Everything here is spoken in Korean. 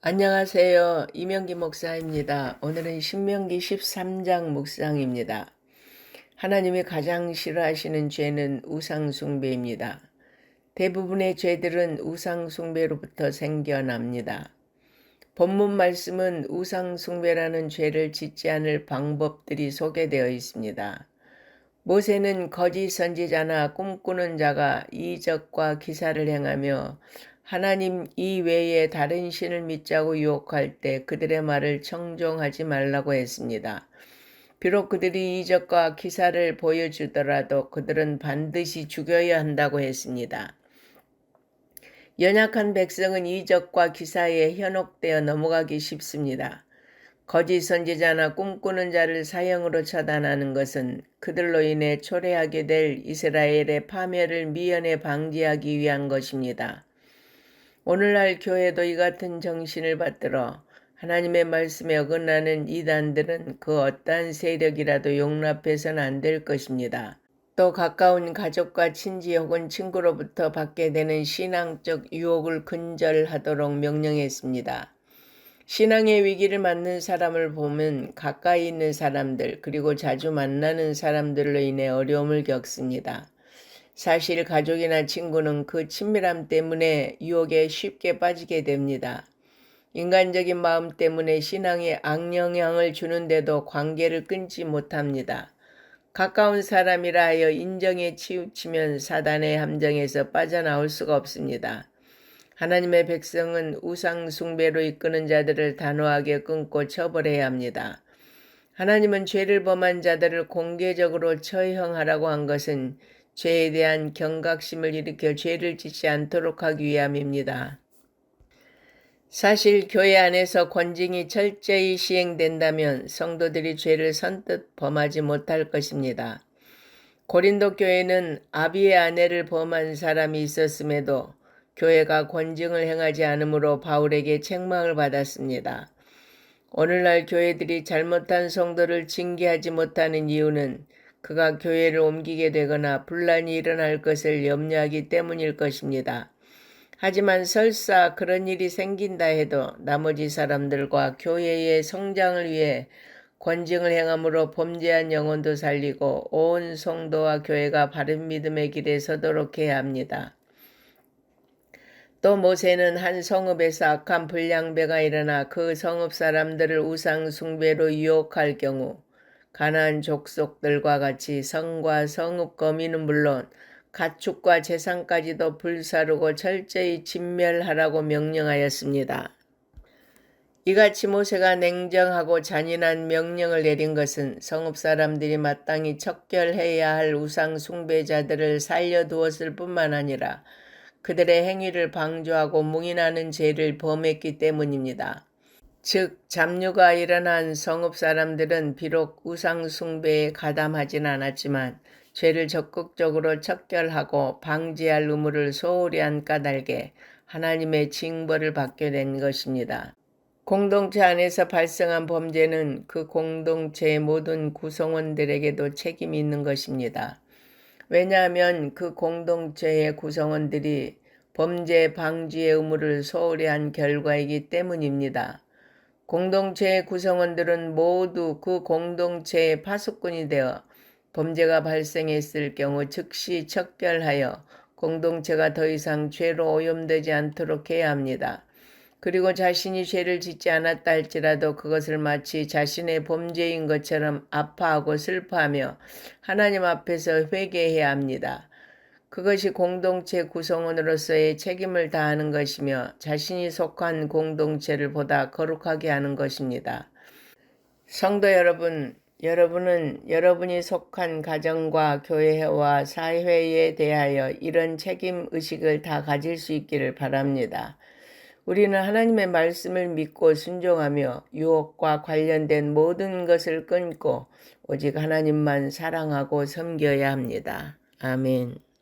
안녕하세요. 이명기 목사입니다. 오늘은 신명기 13장 묵상입니다. 하나님이 가장 싫어하시는 죄는 우상숭배입니다. 대부분의 죄들은 우상숭배로부터 생겨납니다. 본문 말씀은 우상숭배라는 죄를 짓지 않을 방법들이 소개되어 있습니다. 모세는 거짓 선지자나 꿈꾸는 자가 이적과 기사를 행하며 하나님 이외에 다른 신을 믿자고 유혹할 때 그들의 말을 청종하지 말라고 했습니다. 비록 그들이 이적과 기사를 보여주더라도 그들은 반드시 죽여야 한다고 했습니다. 연약한 백성은 이적과 기사에 현혹되어 넘어가기 쉽습니다. 거짓 선지자나 꿈꾸는 자를 사형으로 처단하는 것은 그들로 인해 초래하게 될 이스라엘의 파멸을 미연에 방지하기 위한 것입니다. 오늘날 교회도 이 같은 정신을 받들어 하나님의 말씀에 어긋나는 이단들은 그 어떠한 세력이라도 용납해서는 안 될 것입니다. 또 가까운 가족과 친지 혹은 친구로부터 받게 되는 신앙적 유혹을 근절하도록 명령했습니다. 신앙의 위기를 맞는 사람을 보면 가까이 있는 사람들 그리고 자주 만나는 사람들로 인해 어려움을 겪습니다. 사실 가족이나 친구는 그 친밀함 때문에 유혹에 쉽게 빠지게 됩니다. 인간적인 마음 때문에 신앙에 악영향을 주는데도 관계를 끊지 못합니다. 가까운 사람이라 하여 인정에 치우치면 사단의 함정에서 빠져나올 수가 없습니다. 하나님의 백성은 우상 숭배로 이끄는 자들을 단호하게 끊고 처벌해야 합니다. 하나님은 죄를 범한 자들을 공개적으로 처형하라고 한 것은 죄에 대한 경각심을 일으켜 죄를 짓지 않도록 하기 위함입니다. 사실 교회 안에서 권징이 철저히 시행된다면 성도들이 죄를 선뜻 범하지 못할 것입니다. 고린도 교회는 아비의 아내를 범한 사람이 있었음에도 교회가 권징을 행하지 않으므로 바울에게 책망을 받았습니다. 오늘날 교회들이 잘못한 성도를 징계하지 못하는 이유는 그가 교회를 옮기게 되거나 분란이 일어날 것을 염려하기 때문일 것입니다. 하지만 설사 그런 일이 생긴다 해도 나머지 사람들과 교회의 성장을 위해 권징을 행함으로 범죄한 영혼도 살리고 온 성도와 교회가 바른 믿음의 길에 서도록 해야 합니다. 또 모세는 한 성읍에서 악한 불량배가 일어나 그 성읍 사람들을 우상 숭배로 유혹할 경우 가나안 족속들과 같이 성과 성읍 거민은 물론 가축과 재산까지도 불사르고 철저히 진멸하라고 명령하였습니다. 이같이 모세가 냉정하고 잔인한 명령을 내린 것은 성읍 사람들이 마땅히 척결해야 할 우상 숭배자들을 살려두었을 뿐만 아니라 그들의 행위를 방조하고 묵인하는 죄를 범했기 때문입니다. 즉 잡류가 일어난 성읍 사람들은 비록 우상 숭배에 가담하진 않았지만 죄를 적극적으로 척결하고 방지할 의무를 소홀히 한 까닭에 하나님의 징벌을 받게 된 것입니다. 공동체 안에서 발생한 범죄는 그 공동체의 모든 구성원들에게도 책임이 있는 것입니다. 왜냐하면 그 공동체의 구성원들이 범죄 방지의 의무를 소홀히 한 결과이기 때문입니다. 공동체의 구성원들은 모두 그 공동체의 파수꾼이 되어 범죄가 발생했을 경우 즉시 척결하여 공동체가 더 이상 죄로 오염되지 않도록 해야 합니다. 그리고 자신이 죄를 짓지 않았다 할지라도 그것을 마치 자신의 범죄인 것처럼 아파하고 슬퍼하며 하나님 앞에서 회개해야 합니다. 그것이 공동체 구성원으로서의 책임을 다하는 것이며 자신이 속한 공동체를 보다 거룩하게 하는 것입니다. 성도 여러분, 여러분은 여러분이 속한 가정과 교회와 사회에 대하여 이런 책임 의식을 다 가질 수 있기를 바랍니다. 우리는 하나님의 말씀을 믿고 순종하며 유혹과 관련된 모든 것을 끊고 오직 하나님만 사랑하고 섬겨야 합니다. 아멘.